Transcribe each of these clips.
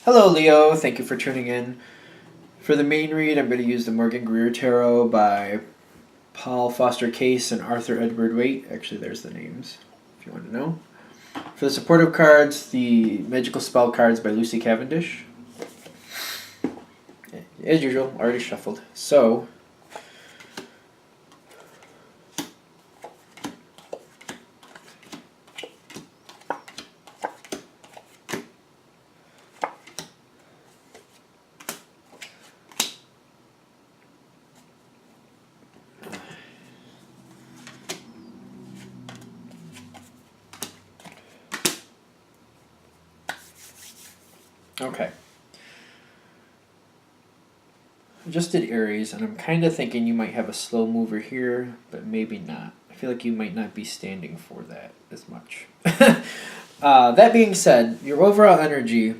Hello, Leo. Thank you for tuning in. For the main read, I'm going to use the Morgan Greer Tarot by Paul Foster Case and Arthur Edward Waite. Actually, there's the names, if you want to know. For the supportive cards, the Magical Spell cards by Lucy Cavendish. As usual, already shuffled. So, okay. I just did Aries, and I'm kind of thinking you might have a slow mover here, but maybe not. I feel like you might not be standing for that as much. That being said, your overall energy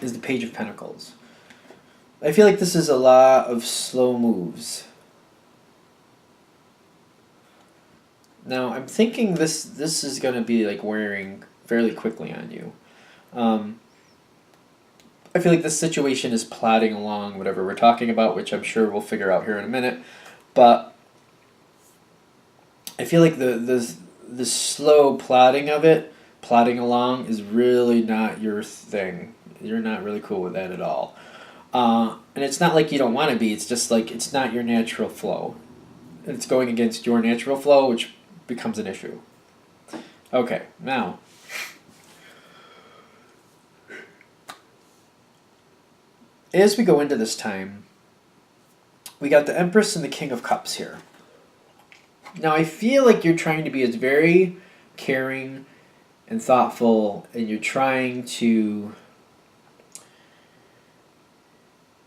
is the Page of Pentacles. I feel like this is a lot of slow moves. Now, I'm thinking this is going to be like wearing fairly quickly on you. I feel like this situation is plodding along whatever we're talking about, which I'm sure we'll figure out here in a minute. But I feel like the slow plodding of it, plodding along, is really not your thing. You're not really cool with that at all. And it's not like you don't want to be. It's just like it's not your natural flow. It's going against your natural flow, which becomes an issue. Okay, now. As we go into this time, we got the Empress and the King of Cups here. Now, I feel like you're trying to be as very caring and thoughtful, and you're trying to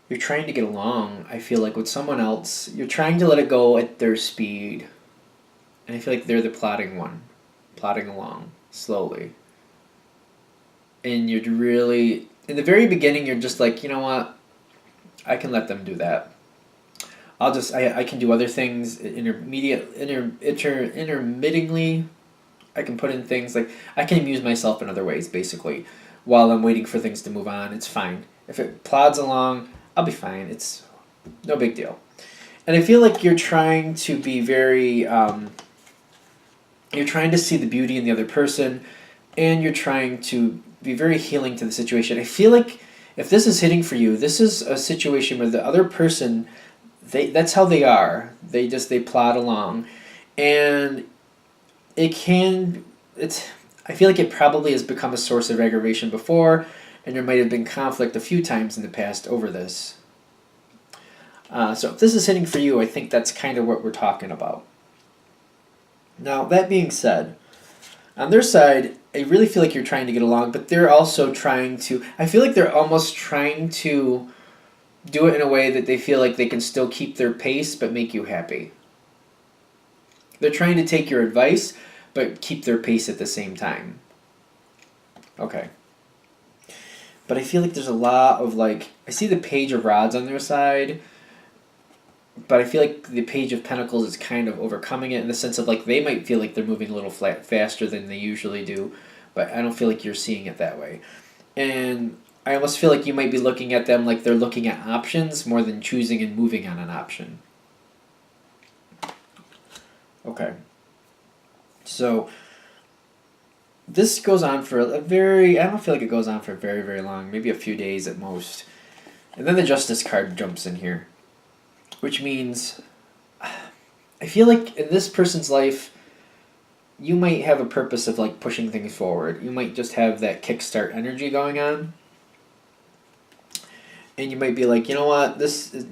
get along, I feel like, with someone else. You're trying to let it go at their speed. And I feel like they're the plodding one, plodding along slowly. And you're really, in the very beginning, you're just like, you know what? I can let them do that. I can do other things intermittingly. I can put in things like, I can amuse myself in other ways, basically, while I'm waiting for things to move on. It's fine. If it plods along, I'll be fine. It's no big deal. And I feel like you're trying to be very, you're trying to see the beauty in the other person, and you're trying to be very healing to the situation. I feel like if this is hitting for you, this is a situation where the other person, that's how they are. They plod along. And I feel like it probably has become a source of aggravation before, and there might have been conflict a few times in the past over this. So if this is hitting for you, I think that's kind of what we're talking about. Now, that being said, on their side, I really feel like you're trying to get along, but they're also trying to, I feel like they're almost trying to do it in a way that they feel like they can still keep their pace but make you happy. They're trying to take your advice but keep their pace at the same time. Okay. But I feel like there's a lot of I see the Page of Rods on their side, but I feel like the Page of Pentacles is kind of overcoming it in the sense of they might feel like they're moving a little faster than they usually do, but I don't feel like you're seeing it that way. And I almost feel like you might be looking at them like they're looking at options more than choosing and moving on an option. Okay. So this goes on for I don't feel like it goes on for very, very long, maybe a few days at most. And then the Justice card jumps in here, which means I feel like in this person's life, you might have a purpose of pushing things forward. You might just have that kickstart energy going on. And you might be like, you know what,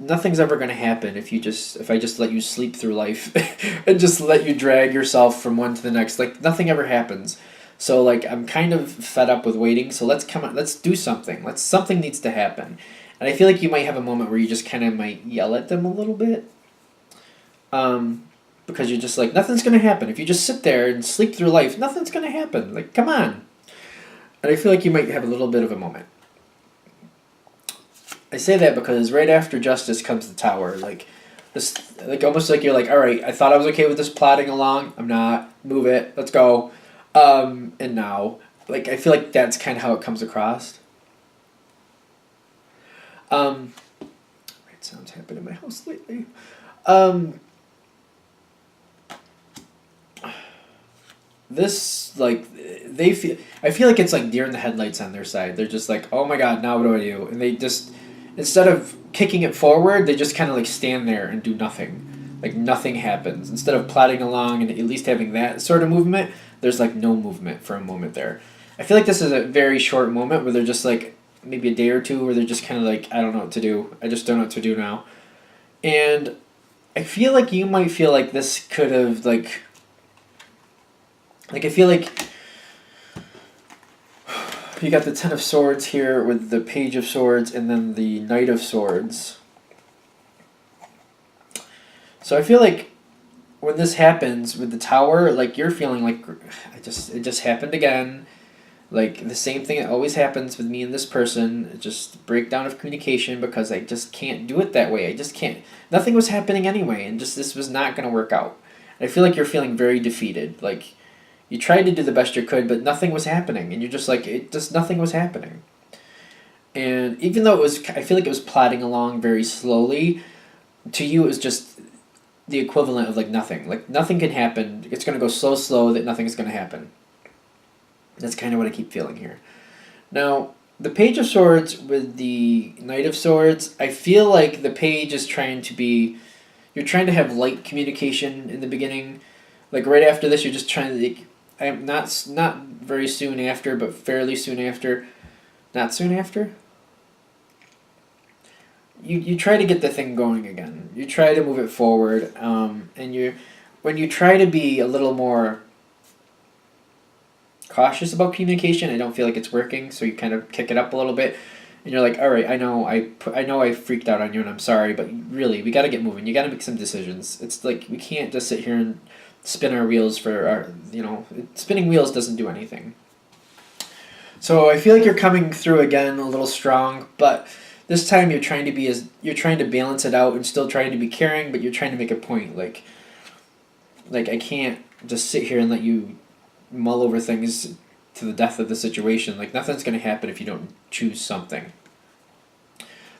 nothing's ever going to happen if I just let you sleep through life and just let you drag yourself from one to the next. Nothing ever happens. So I'm kind of fed up with waiting. So let's do something. Something needs to happen. And I feel like you might have a moment where you just kind of might yell at them a little bit. Because you're just nothing's going to happen. If you just sit there and sleep through life, nothing's going to happen. Come on. And I feel like you might have a little bit of a moment. I say that because right after Justice comes the Tower. Almost like you're all right, I thought I was okay with this plodding along. I'm not. Move it. Let's go. And now Like, I feel like that's kind of how it comes across. Weird sounds happen in my house lately. Um, this, like, they feel, I feel like it's like deer in the headlights on their side. They're just like, oh my god, now what do I do? And they just, instead of kicking it forward, they just kind of like stand there and do nothing. Like nothing happens. Instead of plodding along and at least having that sort of movement, there's like no movement for a moment there. I feel like this is a very short moment where they're just like maybe a day or two where they're just kind of like, I don't know what to do. I just don't know what to do now. And I feel like you might feel like this could have like I feel like you got the Ten of Swords here with the Page of Swords and then the Knight of Swords. So I feel like when this happens with the Tower, like you're feeling like it just happened again. Like the same thing that always happens with me and this person, just breakdown of communication because I just can't do it that way. I just can't. Nothing was happening anyway, and just this was not going to work out. I feel like you're feeling very defeated. Like you tried to do the best you could, but nothing was happening, and you're just like it. Just nothing was happening. And even though it was, I feel like it was plodding along very slowly. To you, it was just the equivalent of like nothing. Like nothing can happen. It's going to go so slow that nothing is going to happen. That's kind of what I keep feeling here. Now, the Page of Swords with the Knight of Swords, I feel like the Page is trying to be... You're trying to have light communication in the beginning. Like, right after this, you're just trying to... Like, I'm not very soon after, but fairly soon after. Not soon after? You try to get the thing going again. You try to move it forward, and when you try to be a little more cautious about communication, I don't feel like it's working, so you kind of kick it up a little bit, and you're like, all right, I know I freaked out on you, and I'm sorry, but really, we got to get moving. You got to make some decisions. It's like we can't just sit here and spin our wheels for our, spinning wheels doesn't do anything. So I feel like you're coming through again a little strong, but this time you're trying to balance it out and still trying to be caring, but you're trying to make a point. Like I can't just sit here and let you mull over things to the death of the situation. Like nothing's going to happen if you don't choose something.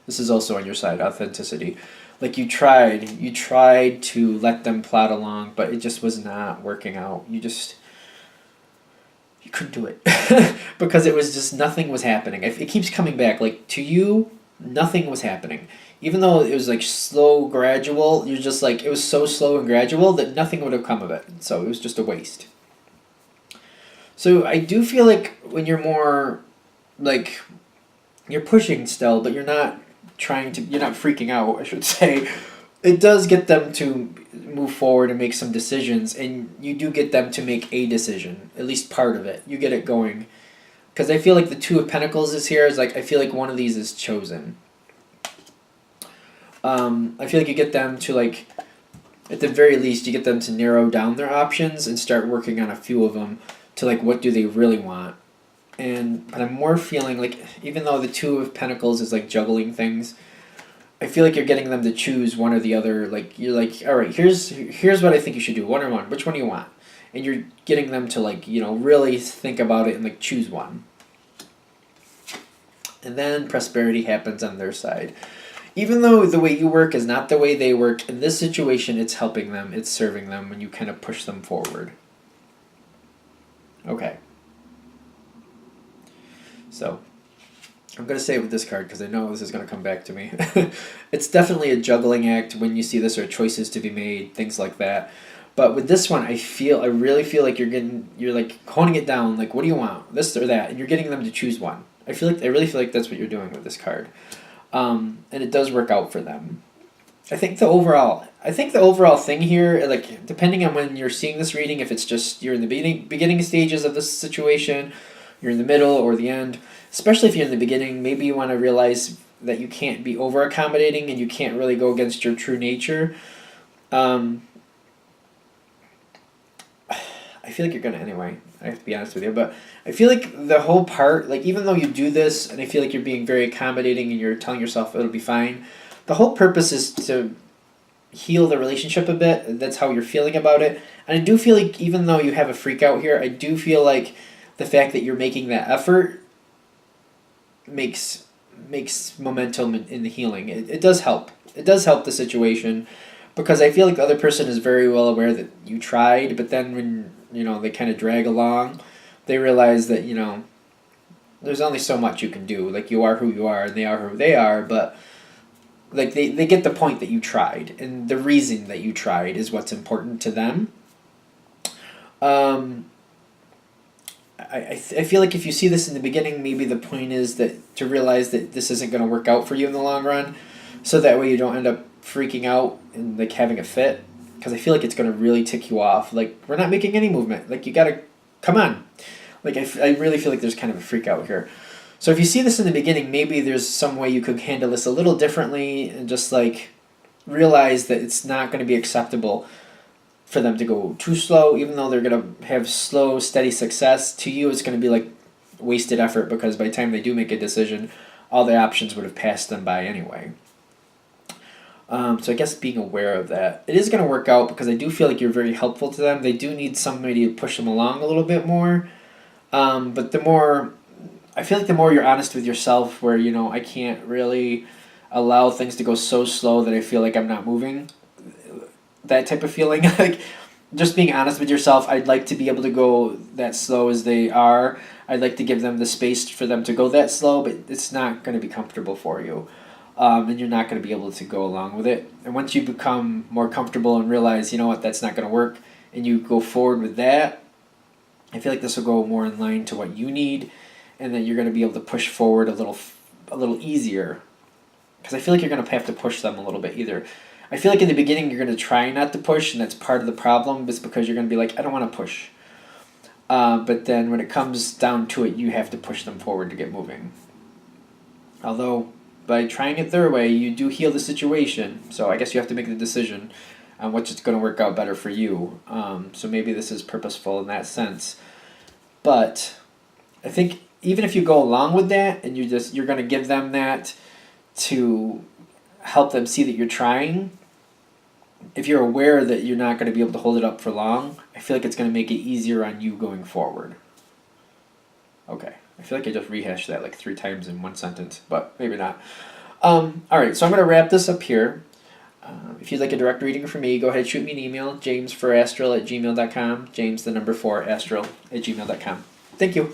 This is also on your side, authenticity. Like you tried to let them plod along, but it just was not working out. You couldn't do it because it was just nothing was happening. It keeps coming back. Like to you, nothing was happening. Even though it was like slow, gradual, you're just like, it was so slow and gradual that nothing would have come of it. So it was just a waste. So I do feel like when you're more, like, you're pushing still, but you're not freaking out, I should say. It does get them to move forward and make some decisions, and you do get them to make a decision, at least part of it. You get it going. Because I feel like the Two of Pentacles is here, is like, I feel like one of these is chosen. I feel like you get them to, like, at the very least, you get them to narrow down their options and start working on a few of them to, like, what do they really want. But I'm more feeling like, even though the Two of Pentacles is like juggling things, I feel like you're getting them to choose one or the other. Like you're like, all right, here's what I think you should do. One or one. Which one do you want? And you're getting them to like, really think about it and like choose one. And then prosperity happens on their side. Even though the way you work is not the way they work, in this situation it's helping them, it's serving them when you kind of push them forward. Okay. So, I'm going to say it with this card because I know this is going to come back to me. It's definitely a juggling act when you see this, or choices to be made, things like that. But with this one, I really feel like you're like honing it down, like what do you want, this or that, and you're getting them to choose one. I really feel like that's what you're doing with this card. And it does work out for them. I think the overall thing here, like depending on when you're seeing this reading, if it's just you're in the beginning stages of this situation, you're in the middle or the end, especially if you're in the beginning, maybe you want to realize that you can't be over accommodating and you can't really go against your true nature. I feel like you're gonna anyway. I have to be honest with you, but I feel like the whole part, like even though you do this, and I feel like you're being very accommodating and you're telling yourself it'll be fine, the whole purpose is to heal the relationship a bit. That's how you're feeling about it. And I do feel like even though you have a freak out here, I do feel like the fact that you're making that effort makes momentum in the healing. It does help. It does help the situation, because I feel like the other person is very well aware that you tried, but then when they kind of drag along, they realize that there's only so much you can do. Like, you are who you are, and they are who they are, but like they get the point that you tried, and the reason that you tried is what's important to them. I feel like if you see this in the beginning, maybe the point is that to realize that this isn't going to work out for you in the long run, so that way you don't end up freaking out and like having a fit, because I feel like it's going to really tick you off. Like, we're not making any movement. Like, you got to come on. Like, I really feel like there's kind of a freak out here. So if you see this in the beginning, maybe there's some way you could handle this a little differently, and just like realize that it's not going to be acceptable for them to go too slow, even though they're going to have slow, steady success. To you, it's going to be like wasted effort, because by the time they do make a decision, all the options would have passed them by anyway. So I guess being aware of that. It is going to work out, because I do feel like you're very helpful to them. They do need somebody to push them along a little bit more. But I feel like the more you're honest with yourself, where, I can't really allow things to go so slow that I feel like I'm not moving, that type of feeling. Like, just being honest with yourself, I'd like to be able to go that slow as they are. I'd like to give them the space for them to go that slow, but it's not going to be comfortable for you. And you're not going to be able to go along with it. And once you become more comfortable and realize, that's not going to work, and you go forward with that, I feel like this will go more in line to what you need, and then you're going to be able to push forward a little easier. Because I feel like you're going to have to push them a little bit either. I feel like in the beginning you're going to try not to push, and that's part of the problem. It's because you're going to be like, I don't want to push. But then when it comes down to it, you have to push them forward to get moving. Although, by trying it their way, you do heal the situation. So I guess you have to make the decision on what's going to work out better for you. So maybe this is purposeful in that sense. But I think even if you go along with that, and you're going to give them that to help them see that you're trying, if you're aware that you're not going to be able to hold it up for long, I feel like it's going to make it easier on you going forward. Okay. I feel like I just rehashed that like 3 times in one sentence, but maybe not. Alright, so I'm going to wrap this up here. If you'd like a direct reading from me, go ahead and shoot me an email, jamesforastral@gmail.com, james4astral@gmail.com. Thank you.